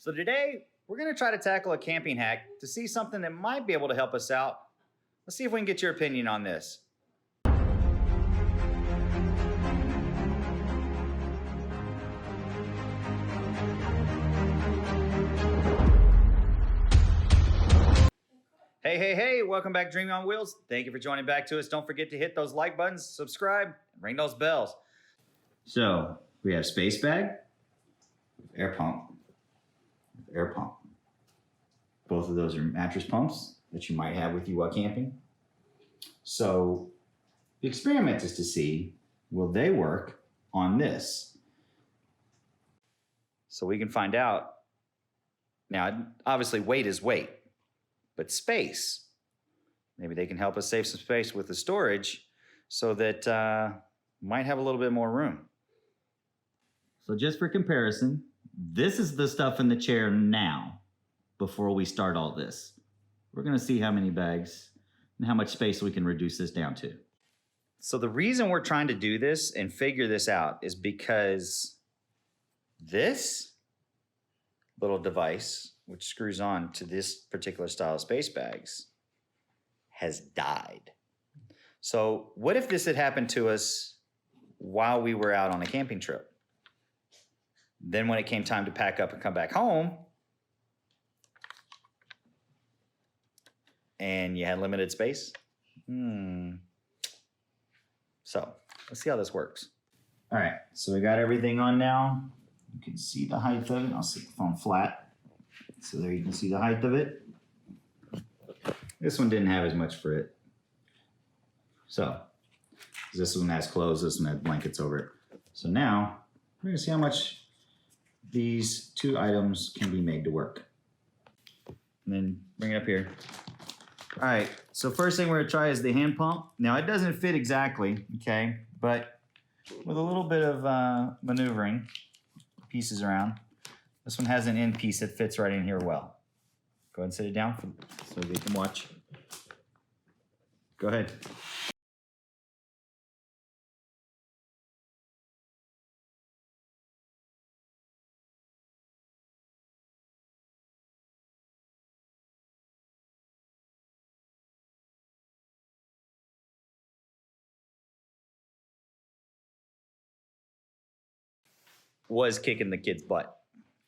So today, we're gonna try to tackle a camping hack to see something that might be able to help us out. Let's see if we can get your opinion on this. Hey, welcome back to Dreaming on Wheels. Thank you for joining back to us. Don't forget to hit those like buttons, subscribe, and ring those bells. So, we have space bag, air pump. Both of those are mattress pumps that you might have with you while camping. So the experiment is to see, will they work on this? So we can find out. Now, obviously weight is weight, but space, maybe they can help us save some space with the storage so that might have a little bit more room. So just for comparison, this is the stuff in the chair now before we start all this. We're gonna see how many bags and how much space we can reduce this down to. So the reason we're trying to do this and figure this out is because this little device, which screws on to this particular style of space bags, has died. So what if this had happened to us while we were out on a camping trip? Then when it came time to pack up and come back home, and you had limited space? So let's see how this works. All right, so we got everything on now. You can see the height of it. I'll set the phone flat. So there you can see the height of it. This one didn't have as much for it. So this one has clothes, this one has blankets over it. So now we're gonna see how much these two items can be made to work. And then bring it up here. All right, so first thing we're gonna try is the hand pump. Now it doesn't fit exactly, okay? But with a little bit of maneuvering pieces around, this one has an end piece that fits right in here well. Go ahead and sit it down so we can watch. Go ahead. Was kicking the kid's butt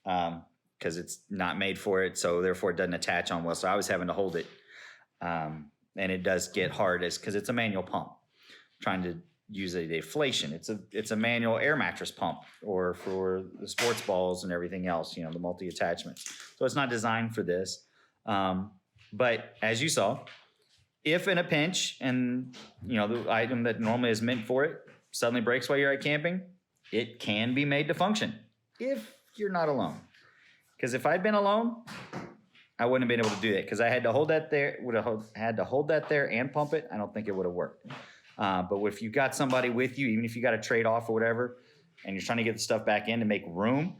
because it's not made for it, so therefore it doesn't attach on well. So I was having to hold it, and it does get hard because it's a manual pump. Trying to use a deflation. It's a manual air mattress pump, or for the sports balls and everything else. You know, the multi attachments. So it's not designed for this. But as you saw, if in a pinch and you know the item that normally is meant for it suddenly breaks while you're out camping, it can be made to function if you're not alone. Because if I'd been alone, I wouldn't have been able to do that because I had to hold that there, would have had to hold that there and pump it. I don't think it would have worked. But if you got somebody with you, even if you got to trade off or whatever, and you're trying to get the stuff back in to make room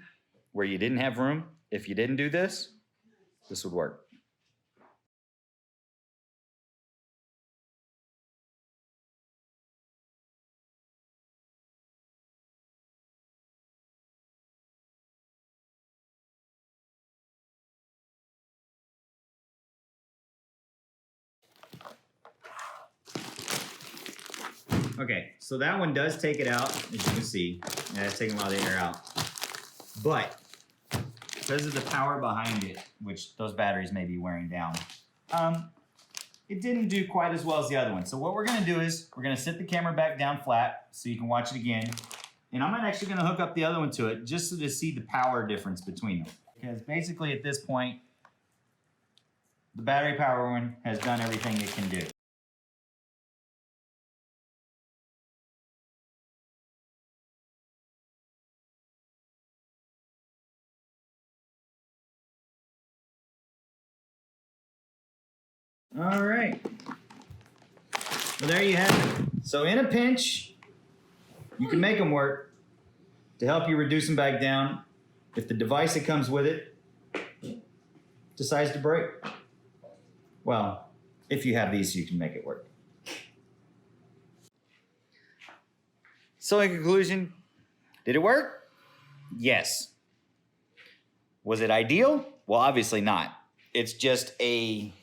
where you didn't have room, if you didn't do this, this would work. Okay, so that one does take it out, as you can see. Yeah, it's taking a lot of the air out. But because of the power behind it, which those batteries may be wearing down, it didn't do quite as well as the other one. So what we're gonna do is we're gonna sit the camera back down flat so you can watch it again. And I'm not actually gonna hook up the other one to it just so to see the power difference between them. Because basically at this point, the battery power one has done everything it can do. All right, well there you have it. So in a pinch, you can make them work to help you reduce them back down if the device that comes with it decides to break. Well, if you have these, you can make it work. So in conclusion, did it work? Yes. Was it ideal? Well, obviously not. It's just a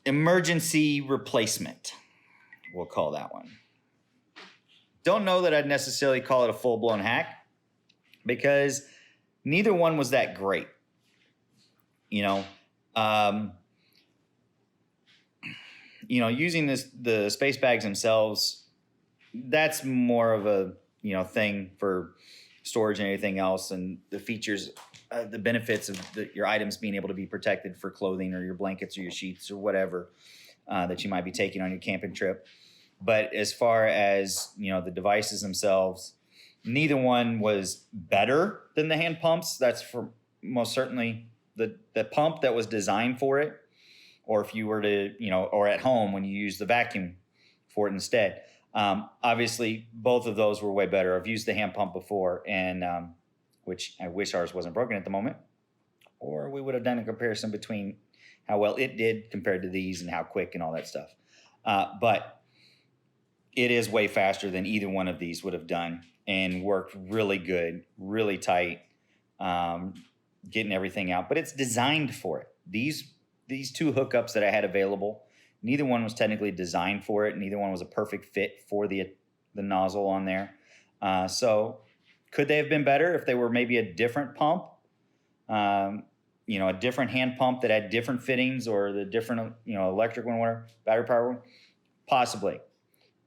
emergency replacement. We'll call that one. Don't know that I'd necessarily call it a full-blown hack because neither one was that great. Using the space bags themselves, that's more of a, thing for storage and anything else. And the features, the benefits of your items being able to be protected for clothing or your blankets or your sheets or whatever that you might be taking on your camping trip. But as far as, the devices themselves, neither one was better than the hand pumps. That's for most certainly the pump that was designed for it. Or if you were to, or at home when you use the vacuum for it instead. Obviously, both of those were way better. I've used the hand pump before, and which I wish ours wasn't broken at the moment. Or we would have done a comparison between how well it did compared to these and how quick and all that stuff. But it is way faster than either one of these would have done and worked really good, really tight, getting everything out. But it's designed for it. These two hookups that I had available, neither one was technically designed for it. Neither one was a perfect fit for the nozzle on there. So could they have been better if they were maybe a different pump? A different hand pump that had different fittings or the different, electric one, whatever, battery power one? Possibly.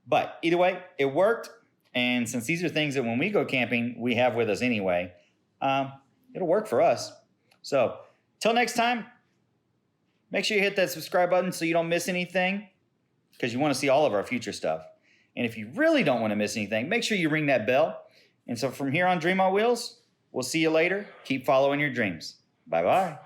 But either way, it worked. And since these are things that when we go camping, we have with us anyway, it'll work for us. So till next time, make sure you hit that subscribe button so you don't miss anything because you want to see all of our future stuff. And if you really don't want to miss anything, make sure you ring that bell. And so from here on Dream on Wheels, we'll see you later. Keep following your dreams. Bye-bye.